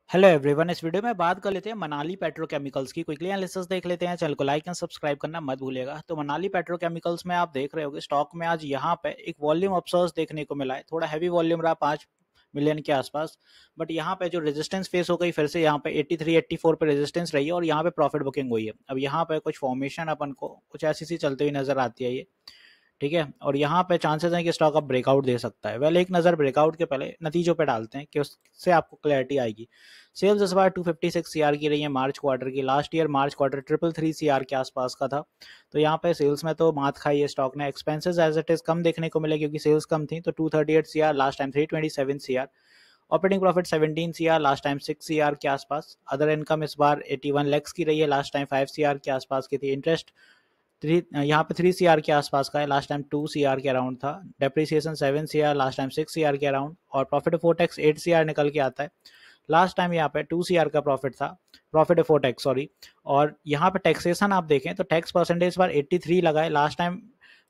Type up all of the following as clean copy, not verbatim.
Hello everyone. इस video में बात कर लेते हैं मनाली पेट्रोकेमिकल्स की। क्विकली एनालिसिस देख लेते हैं। चैनल को लाइक एंड सब्सक्राइब करना मत भूलिएगा। तो मनाली पेट्रोकेमिकल्स में आप देख रहे होगे स्टॉक में आज यहाँ पे एक वॉल्यूम अपसर्ज देखने को मिला है। थोड़ा हैवी वॉल्यूम रहा, 5 मिलियन के आसपास। बट यहाँ पे जो रेजिस्टेंस फेस हो गई फिर से, यहाँ पे 83 84 पे रेजिस्टेंस रही है और यहाँ पे प्रॉफिट बुकिंग हुई है। अब यहाँ पे कुछ फॉर्मेशन अपन को कुछ ऐसी सी चलती हुई नजर आती है ये, ठीक है। और यहाँ पे चांसेस हैं कि स्टॉक अब ब्रेकआउट दे सकता है। वेल, एक नज़र ब्रेकआउट के पहले नतीजों पे डालते हैं कि उससे आपको क्लैरिटी आएगी। सेल्स इस बार 256 सीआर की रही है मार्च क्वार्टर की। Last year March quarter 333 CR के आसपास का था। तो यहाँ पे सेल्स में तो मात खाई है स्टॉक ने। एक्सपेंसेस एज इट इज कम देखने को मिले क्योंकि सेल्स कम थी। तो 238 CR last time, 327 CR. Operating profit 17 CR, last time 6 CR के आसपास। अदर इनकम इस बार 81 लैक्स की रही है, लास्ट टाइम 5 सीआर के आसपास की थी। इंटरेस्ट यहाँ पे 3 सीआर के आसपास का है, लास्ट टाइम 2 सीआर के अराउंड था। Depreciation 7 CR, last time 6 CR के अराउंड। और प्रॉफिट बिफोर टैक्स 8 सीआर निकल के आता है। लास्ट टाइम यहाँ पे 2 सीआर का प्रॉफिट था, प्रॉफिट बिफोर टैक्स, सॉरी। और यहाँ पे टैक्सेशन आप देखें तो टैक्स परसेंटेज पर 83 लगा है, लास्ट टाइम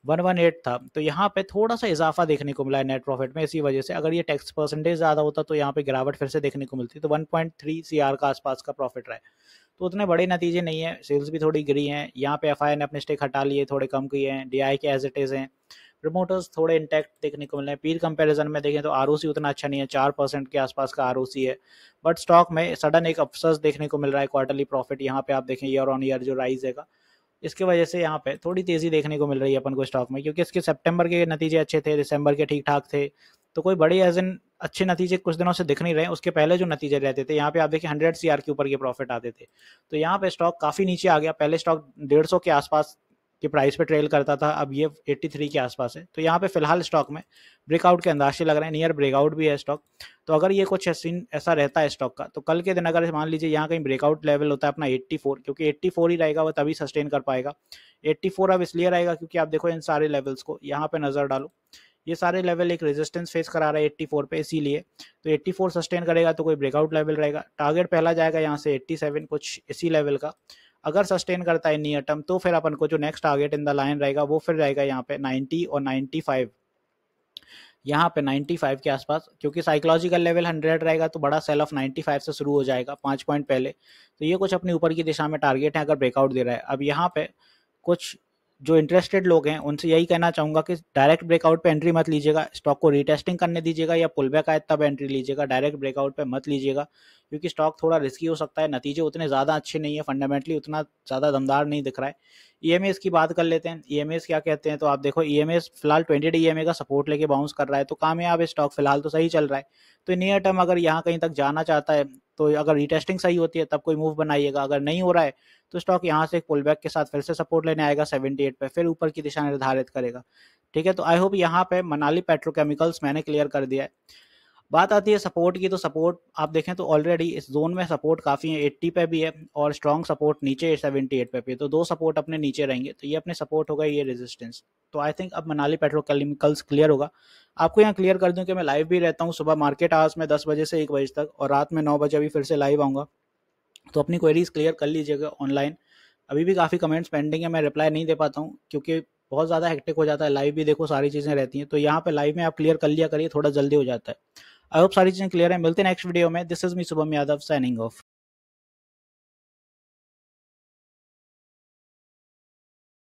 118 था। तो यहाँ पे थोड़ा सा इजाफा देखने को मिला है नेट प्रॉफिट में। इसी वजह से अगर ये टैक्स परसेंटेज ज़्यादा होता तो यहाँ पे गिरावट फिर से देखने को मिलती। तो 1.3 सीआर का आसपास का प्रॉफिट रहा है। तो उतने बड़े नतीजे नहीं है। सेल्स भी थोड़ी गिरी हैं। यहाँ पे एफआई ने अपने स्टेक हटा लिए, थोड़े कम किए हैं। डीआई के एज इट इज हैं। प्रमोटर्स थोड़े इंटैक्ट देखने को मिल रहे हैं। पीर कंपैरिजन में देखें तो आरओसी उतना अच्छा नहीं है, 4% के आसपास का आरओसी है। बट स्टॉक में सडन एक अफसोस देखने को मिल रहा है। क्वार्टरली प्रॉफिट यहाँ पे आप देखें ईयर ऑन ईयर जो राइज है, इसकी वजह से यहाँ पे थोड़ी तेजी देखने को मिल रही है अपन को स्टॉक में, क्योंकि इसके सितंबर के नतीजे अच्छे थे, दिसंबर के ठीक ठाक थे। तो कोई बड़ी एज इन अच्छे नतीजे कुछ दिनों से दिख नहीं रहे। उसके पहले जो नतीजे रहते थे, यहाँ पे आप देखिए 100 सीआर के ऊपर के प्रॉफिट आते थे। तो यहाँ पे स्टॉक काफी नीचे आ गया। पहले स्टॉक 150 के आसपास के प्राइस पे ट्रेल करता था, अब ये 83 के आसपास है। तो यहाँ पे फिलहाल स्टॉक में ब्रेकआउट के अंदाजे लग रहे हैं, नियर ब्रेकआउट भी है स्टॉक। तो अगर ये कुछ सीन ऐसा रहता है स्टॉक का, तो कल के दिन अगर मान लीजिए यहाँ कहीं ब्रेकआउट लेवल होता है अपना 84, क्योंकि 84 ही रहेगा वो तभी सस्टेन कर पाएगा। 84 अब इसलिए रहेगा क्योंकि आप देखो इन सारे लेवल्स को यहाँ पे नजर डालो, ये सारे लेवल एक रेजिस्टेंस फेस करा रहा है 84 पे, इसीलिए। तो 84 सस्टेन करेगा तो कोई ब्रेकआउट लेवल रहेगा। टारगेट पहला जाएगा यहाँ से 87, कुछ इसी लेवल का। अगर सस्टेन करता है नियर टर्म तो फिर अपन को जो next target in the line रहेगा वो फिर रहेगा यहाँ पे 90 और 95। यहाँ पे 95 के आसपास, क्योंकि साइकोलॉजिकल लेवल 100 रहेगा तो बड़ा सेल ऑफ 95 से शुरू हो जाएगा 5 पॉइंट पहले। तो ये कुछ अपनी ऊपर की दिशा में टारगेट है अगर ब्रेकआउट दे रहा है। अब यहाँ पे कुछ जो इंटरेस्टेड लोग हैं उनसे यही कहना चाहूंगा कि डायरेक्ट ब्रेकआउट पे एंट्री मत लीजिएगा, स्टॉक को रीटेस्टिंग करने दीजिएगा या पुल बैक आए तब एंट्री लीजिएगा। डायरेक्ट ब्रेकआउट पे मत लीजिएगा क्योंकि स्टॉक थोड़ा रिस्की हो सकता है। नतीजे उतने ज़्यादा अच्छे नहीं है, फंडामेंटली उतना ज़्यादा दमदार नहीं दिख रहा है। ईएमएस की बात कर लेते हैं। ईएमएस क्या कहते हैं, तो आप देखो ईएमएस फिलहाल 20 डे ईएमए का सपोर्ट लेके बाउंस कर रहा है, तो कामयाब है स्टॉक, फिलहाल तो सही चल रहा है। तो नियर टर्म अगर यहाँ कहीं तक जाना चाहता है तो अगर रीटेस्टिंग सही होती है तब कोई मूव बनाइएगा। अगर नहीं हो रहा है तो स्टॉक यहाँ से एक पुल बैक के साथ फिर से सपोर्ट लेने आएगा 78 पे, फिर ऊपर की दिशा निर्धारित करेगा। ठीक है, तो आई होप यहाँ पे मनाली पेट्रोकेमिकल्स मैंने क्लियर कर दिया है। बात आती है सपोर्ट की, तो सपोर्ट आप देखें तो ऑलरेडी इस जोन में सपोर्ट काफ़ी है, 80 पे भी है और स्ट्रॉन्ग सपोर्ट नीचे 78 पे भी है। तो दो सपोर्ट अपने नीचे रहेंगे, तो ये अपने सपोर्ट होगा, ये रेजिस्टेंस। तो आई थिंक अब मनाली पेट्रोकेमिकल्स क्लियर होगा। आपको यहाँ क्लियर कर दूं कि मैं लाइव भी रहता हूँ सुबह मार्केट आवर्स में 10 बजे से 1 बजे तक, और रात में 9 बजे अभी फिर से लाइव आऊँगा। तो अपनी क्वेरीज क्लियर कर लीजिएगा ऑनलाइन। अभी भी काफ़ी कमेंट्स पेंडिंग है, मैं रिप्लाई नहीं दे पाता हूँ क्योंकि बहुत ज़्यादा हेक्टिक हो जाता है। लाइव भी देखो सारी चीज़ें रहती हैं, तो यहाँ पे लाइव में आप क्लियर कर लिया करिए, थोड़ा जल्दी हो जाता है। आई होप सारी चीज़ें क्लियर है। मिलते हैं नेक्स्ट वीडियो में। This is me Shubham Yadav signing off.